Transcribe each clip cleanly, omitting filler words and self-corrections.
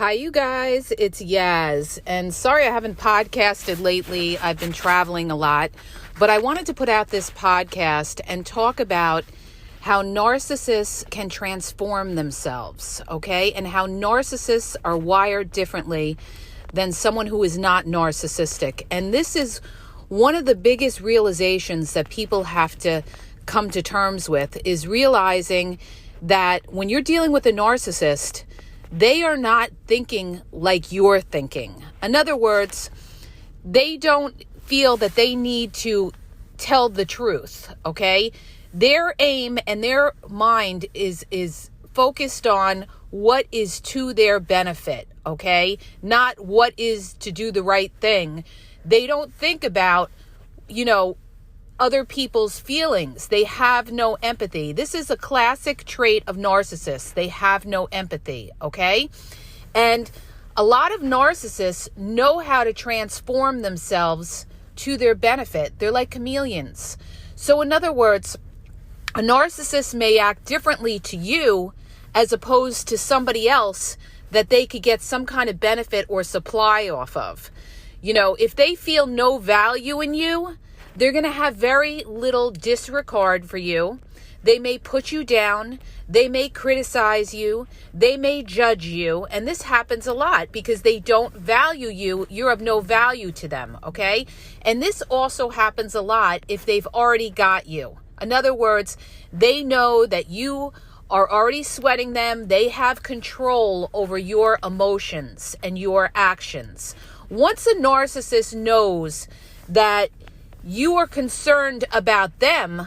Hi, you guys. It's Yaz. And sorry I haven't podcasted lately. I've been traveling a lot. But I wanted to put out this podcast and talk about how narcissists can transform themselves, okay? And how narcissists are wired differently than someone who is not narcissistic. And this is one of the biggest realizations that people have to come to terms with, is realizing that when you're dealing with a narcissist, they are not thinking like you're thinking. In other words, they don't feel that they need to tell the truth, okay? Their aim and their mind is focused on what is to their benefit, okay? Not what is to do the right thing. They don't think about, other people's feelings. They have no empathy. This is a classic trait of narcissists. They have no empathy, okay? And a lot of narcissists know how to transform themselves to their benefit. They're like chameleons. So in other words, a narcissist may act differently to you as opposed to somebody else that they could get some kind of benefit or supply off of. If they feel no value in you, they're going to have very little disregard for you. They may put you down. They may criticize you. They may judge you. And this happens a lot because they don't value you. You're of no value to them, okay? And this also happens a lot if they've already got you. In other words, they know that you are already sweating them. They have control over your emotions and your actions. Once a narcissist knows that you are concerned about them,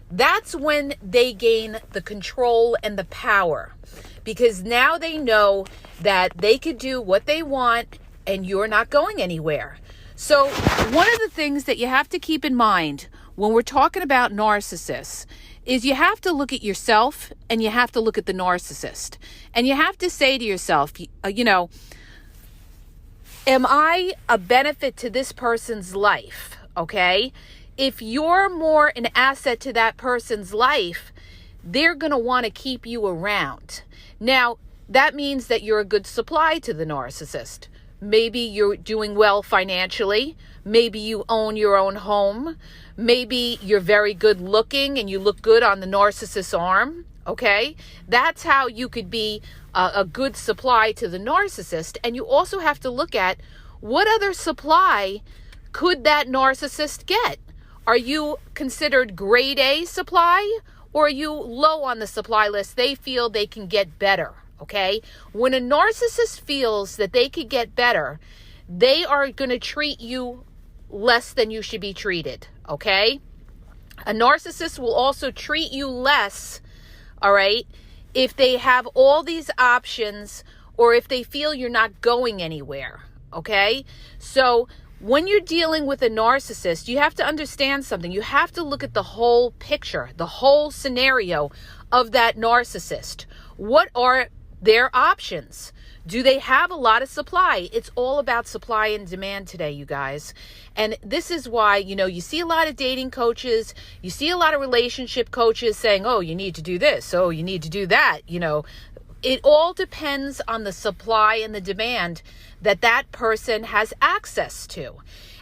that's when they gain the control and the power, because now they know that they could do what they want and you're not going anywhere. So one of the things that you have to keep in mind when we're talking about narcissists is you have to look at yourself and you have to look at the narcissist, and you have to say to yourself, am I a benefit to this person's life? Okay, if you're more an asset to that person's life, they're going to want to keep you around. Now, that means that you're a good supply to the narcissist. Maybe you're doing well financially. Maybe you own your own home. Maybe you're very good looking and you look good on the narcissist's arm. Okay, that's how you could be a good supply to the narcissist. And you also have to look at what other supply could that narcissist get? Are you considered grade A supply, or are you low on the supply list? They feel they can get better, okay? When a narcissist feels that they could get better, they are going to treat you less than you should be treated, okay? A narcissist will also treat you less, all right, if they have all these options or if they feel you're not going anywhere, okay? So when you're dealing with a narcissist, you have to understand something. You have to look at the whole picture, the whole scenario of that narcissist. What are their options? Do they have a lot of supply? It's all about supply and demand today, you guys. And this is why, you see a lot of dating coaches, you see a lot of relationship coaches saying, oh, you need to do this, oh, you need to do that, It all depends on the supply and the demand that person has access to.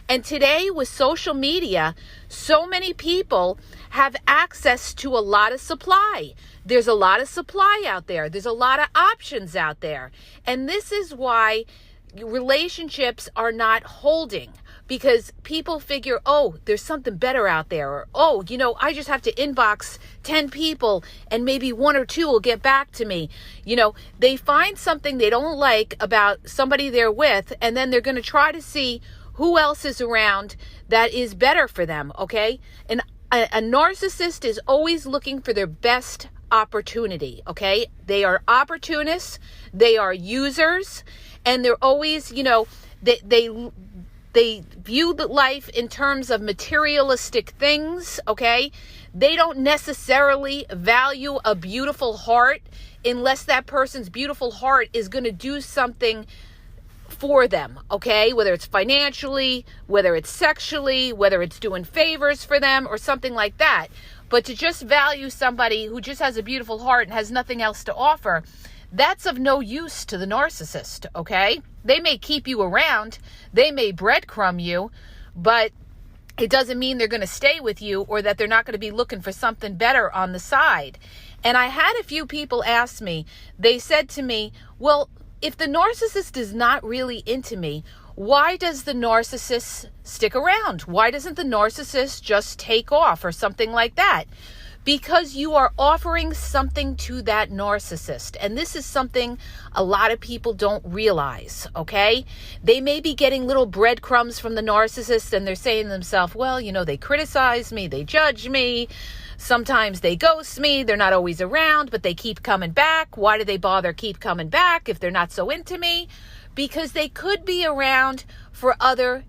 And today with social media, so many people have access to a lot of supply. There's a lot of supply out there. There's a lot of options out there. And this is why relationships are not holding, because people figure, oh, there's something better out there. Or, oh, I just have to inbox 10 people and maybe one or two will get back to me. They find something they don't like about somebody they're with, and then they're going to try to see who else is around that is better for them, okay? And a narcissist is always looking for their best opportunity, okay? They are opportunists, they are users, and they're always, they view the life in terms of materialistic things, okay? They don't necessarily value a beautiful heart unless that person's beautiful heart is going to do something for them, okay? Whether it's financially, whether it's sexually, whether it's doing favors for them or something like that. But to just value somebody who just has a beautiful heart and has nothing else to offer, that's of no use to the narcissist, okay? They may keep you around, they may breadcrumb you, but it doesn't mean they're going to stay with you or that they're not going to be looking for something better on the side. And I had a few people ask me, they said to me, well, if the narcissist is not really into me, why does the narcissist stick around? Why doesn't the narcissist just take off or something like that? Because you are offering something to that narcissist. And this is something a lot of people don't realize, okay? They may be getting little breadcrumbs from the narcissist and they're saying to themselves, well, you know, they criticize me, they judge me, sometimes they ghost me, they're not always around, but they keep coming back. Why do they bother keep coming back if they're not so into me? Because they could be around for other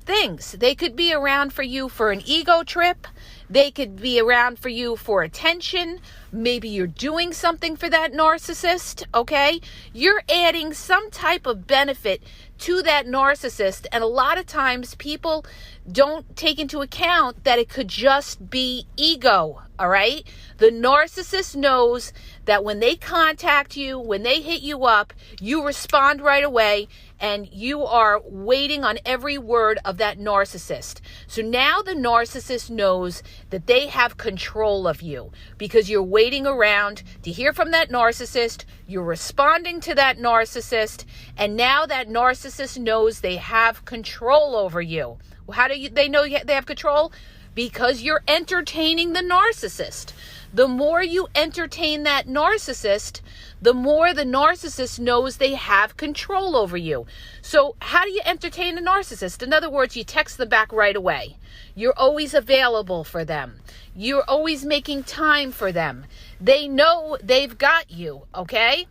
things. They could be around for you for an ego trip. They could be around for you for attention. Maybe you're doing something for that narcissist, okay? You're adding some type of benefit to that narcissist. And a lot of times people don't take into account that it could just be ego, all right? The narcissist knows that when they contact you, when they hit you up, you respond right away and you are waiting on every word of that narcissist. So now the narcissist knows that they have control of you because you're waiting around to hear from that narcissist, you're responding to that narcissist, and now that narcissist knows they have control over you. How do they know they have control? Because you're entertaining the narcissist. The more you entertain that narcissist, the more the narcissist knows they have control over you. So how do you entertain a narcissist? In other words, you text them back right away. You're always available for them. You're always making time for them. They know they've got you, okay?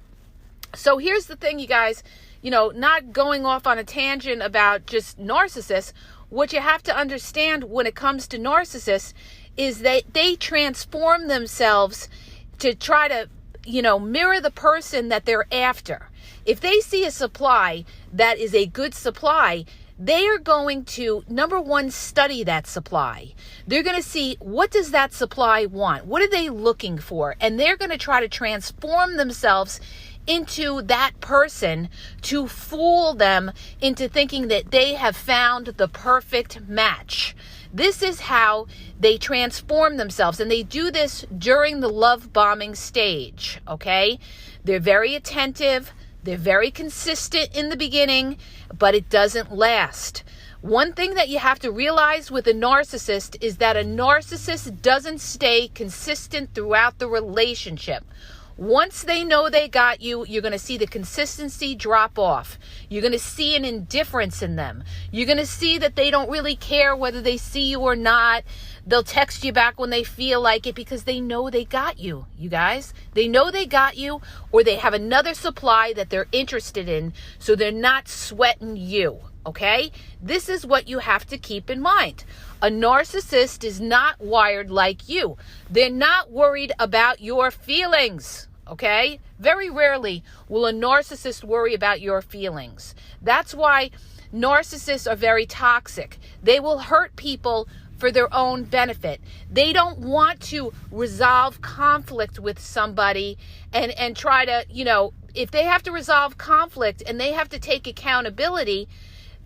So here's the thing, you guys, not going off on a tangent about just narcissists. What you have to understand when it comes to narcissists is that they transform themselves to try to, mirror the person that they're after. If they see a supply that is a good supply, they are going to, number one, study that supply. They're going to see, what does that supply want? What are they looking for? And they're going to try to transform themselves into that person to fool them into thinking that they have found the perfect match. This is how they transform themselves, and they do this during the love bombing stage, okay? They're very attentive, they're very consistent in the beginning, but it doesn't last. One thing that you have to realize with a narcissist is that a narcissist doesn't stay consistent throughout the relationship. Once they know they got you, you're going to see the consistency drop off. You're going to see an indifference in them. You're going to see that they don't really care whether they see you or not. They'll text you back when they feel like it because they know they got you, you guys. They know they got you, or they have another supply that they're interested in, so they're not sweating you, okay? This is what you have to keep in mind. A narcissist is not wired like you. They're not worried about your feelings, okay? Very rarely will a narcissist worry about your feelings. That's why narcissists are very toxic. They will hurt people for their own benefit. They don't want to resolve conflict with somebody and try to, if they have to resolve conflict and they have to take accountability,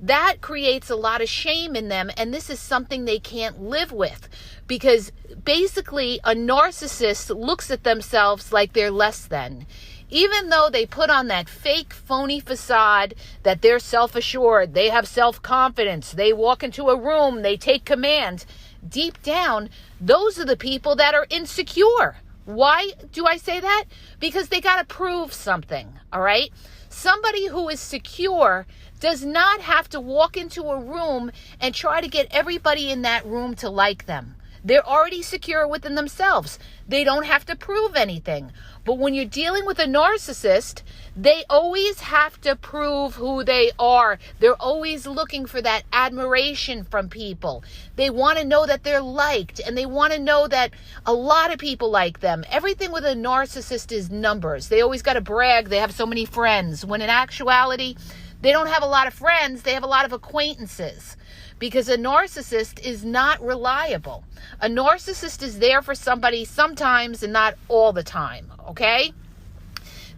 that creates a lot of shame in them, and this is something they can't live with, because basically a narcissist looks at themselves like they're less than. Even though they put on that fake, phony facade that they're self-assured, they have self-confidence, they walk into a room, they take command, deep down, those are the people that are insecure. Why do I say that? Because they got to prove something, all right? Somebody who is secure does not have to walk into a room and try to get everybody in that room to like them. They're already secure within themselves. They don't have to prove anything. But when you're dealing with a narcissist, they always have to prove who they are. They're always looking for that admiration from people. They want to know that they're liked, and they want to know that a lot of people like them. Everything with a narcissist is numbers. They always got to brag they have so many friends, when in actuality, they don't have a lot of friends. They have a lot of acquaintances, because a narcissist is not reliable. A narcissist is there for somebody sometimes and not all the time, okay?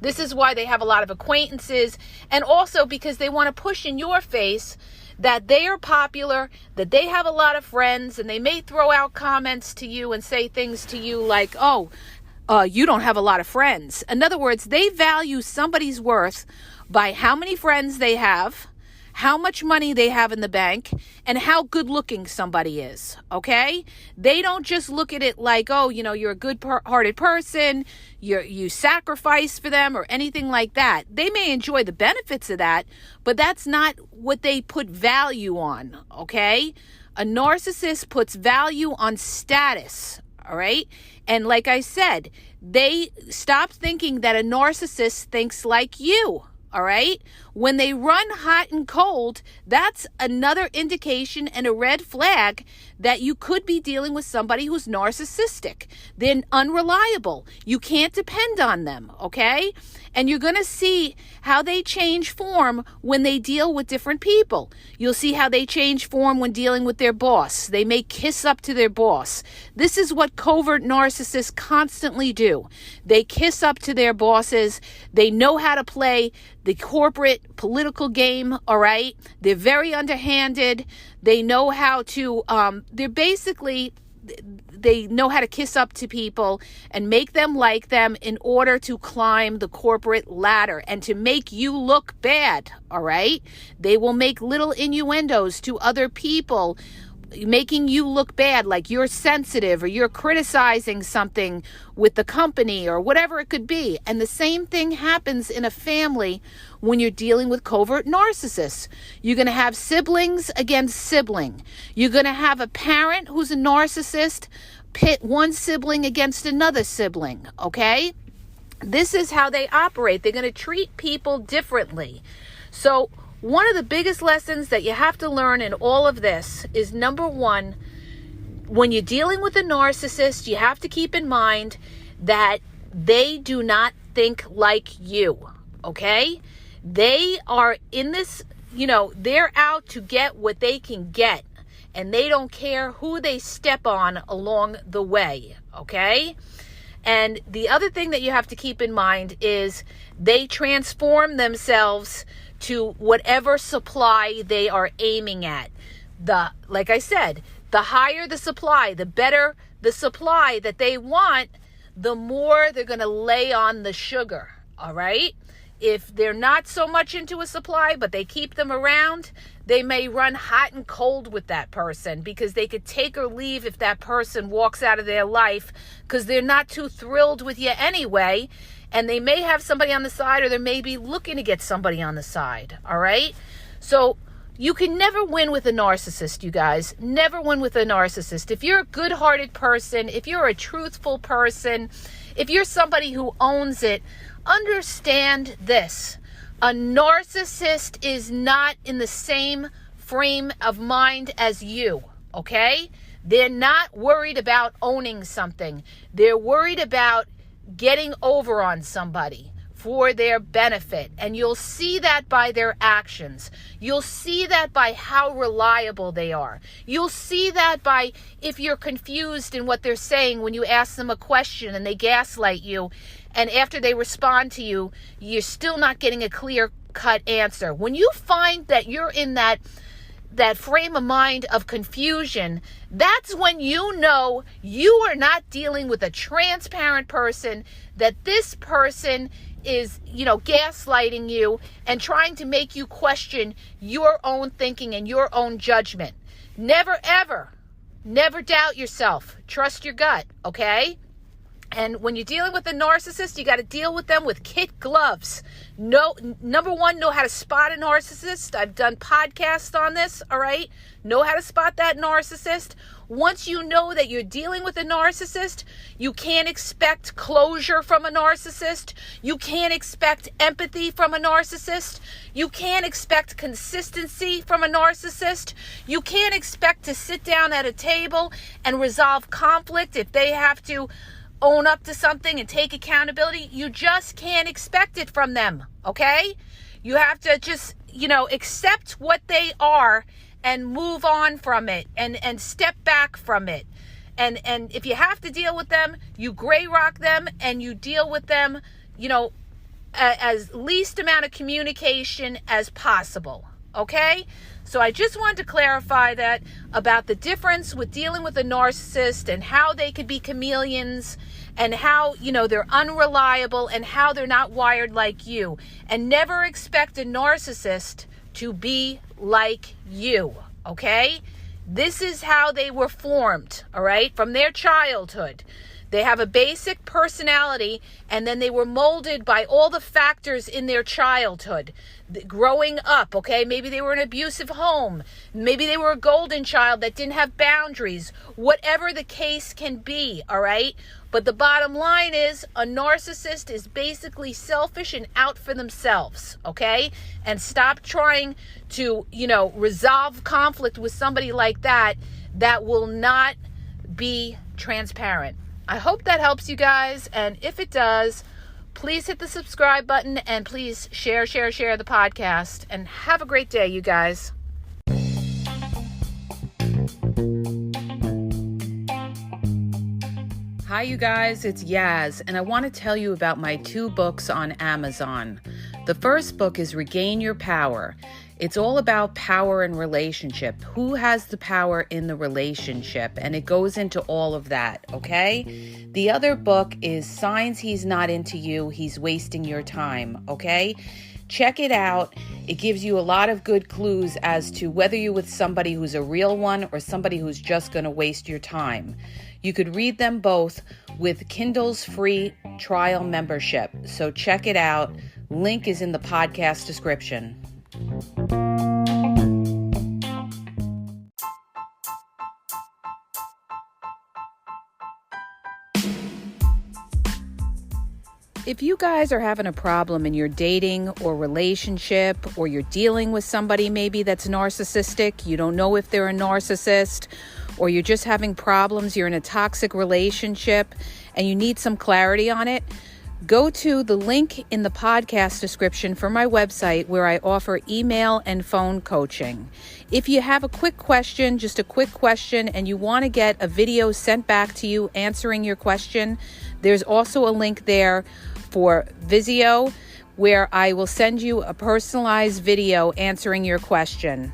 This is why they have a lot of acquaintances, and also because they want to push in your face that they are popular, that they have a lot of friends, and they may throw out comments to you and say things to you like, you don't have a lot of friends. In other words, they value somebody's worth by how many friends they have, how much money they have in the bank, and how good looking somebody is, okay? They don't just look at it like, you're a good-hearted person, you sacrifice for them or anything like that. They may enjoy the benefits of that, but that's not what they put value on, okay? A narcissist puts value on status, all right? And like I said, they stop thinking that a narcissist thinks like you. All right. When they run hot and cold, that's another indication and a red flag that you could be dealing with somebody who's narcissistic. They're unreliable. You can't depend on them. Okay. And you're going to see how they change form when they deal with different people. You'll see how they change form when dealing with their boss. They may kiss up to their boss. This is what covert narcissists constantly do. They kiss up to their bosses. They know how to play the corporate political game, all right? They're very underhanded. They know how to, they know how to kiss up to people and make them like them in order to climb the corporate ladder and to make you look bad, all right? They will make little innuendos to other people, making you look bad, like you're sensitive or you're criticizing something with the company or whatever it could be. And the same thing happens in a family when you're dealing with covert narcissists. You're going to have siblings against sibling. You're going to have a parent who's a narcissist pit one sibling against another sibling, okay? This is how they operate. They're going to treat people differently. So one of the biggest lessons that you have to learn in all of this is, number one, when you're dealing with a narcissist, you have to keep in mind that they do not think like you, okay? They are in this, they're out to get what they can get, and they don't care who they step on along the way, okay? And the other thing that you have to keep in mind is they transform themselves to whatever supply they are aiming at. Like I said, the higher the supply, the better the supply that they want, the more they're going to lay on the sugar, all right? If they're not so much into a supply, but they keep them around, they may run hot and cold with that person because they could take or leave if that person walks out of their life because they're not too thrilled with you anyway. And they may have somebody on the side, or they may be looking to get somebody on the side, all right? So you can never win with a narcissist, you guys. Never win with a narcissist. If you're a good-hearted person, if you're a truthful person, if you're somebody who owns it, understand this. A narcissist is not in the same frame of mind as you, okay? They're not worried about owning something. They're worried about getting over on somebody for their benefit. And you'll see that by their actions. You'll see that by how reliable they are. You'll see that by if you're confused in what they're saying when you ask them a question and they gaslight you, and after they respond to you, you're still not getting a clear-cut answer. When you find that you're in that frame of mind of confusion, that's when you know you are not dealing with a transparent person, that this person is, gaslighting you and trying to make you question your own thinking and your own judgment. Never, ever, never doubt yourself. Trust your gut, okay? And when you're dealing with a narcissist, you got to deal with them with kid gloves. Number one, know how to spot a narcissist. I've done podcasts on this, all right? Know how to spot that narcissist. Once you know that you're dealing with a narcissist, you can't expect closure from a narcissist. You can't expect empathy from a narcissist. You can't expect consistency from a narcissist. You can't expect to sit down at a table and resolve conflict if they have to own up to something and take accountability. You just can't expect it from them, okay? You have to just, accept what they are and move on from it and step back from it. And if you have to deal with them, you gray rock them and you deal with them, as least amount of communication as possible. Okay? So I just wanted to clarify that about the difference with dealing with a narcissist and how they could be chameleons and how, they're unreliable and how they're not wired like you. And never expect a narcissist to be like you. Okay? This is how they were formed, all right, from their childhood. They have a basic personality, and then they were molded by all the factors in their childhood, growing up, okay? Maybe they were in an abusive home. Maybe they were a golden child that didn't have boundaries. Whatever the case can be, all right? But the bottom line is a narcissist is basically selfish and out for themselves, okay? And stop trying to, resolve conflict with somebody like that will not be transparent. I hope that helps you guys. And if it does, please hit the subscribe button and please share the podcast. And have a great day, you guys. Hi, you guys. It's Yaz, and I want to tell you about my 2 books on Amazon. The first book is Regain Your Power. It's all about power and relationship. Who has the power in the relationship? And it goes into all of that, okay? The other book is Signs He's Not Into You, He's Wasting Your Time, okay? Check it out. It gives you a lot of good clues as to whether you're with somebody who's a real one or somebody who's just going to waste your time. You could read them both with Kindle's free trial membership. So check it out. Link is in the podcast description. If you guys are having a problem in your dating or relationship, or you're dealing with somebody maybe that's narcissistic, you don't know if they're a narcissist, or you're just having problems, you're in a toxic relationship and you need some clarity on it, go to the link in the podcast description for my website where I offer email and phone coaching. If you have a quick question, just a quick question, and you want to get a video sent back to you answering your question, there's also a link there for Vizio where I will send you a personalized video answering your question.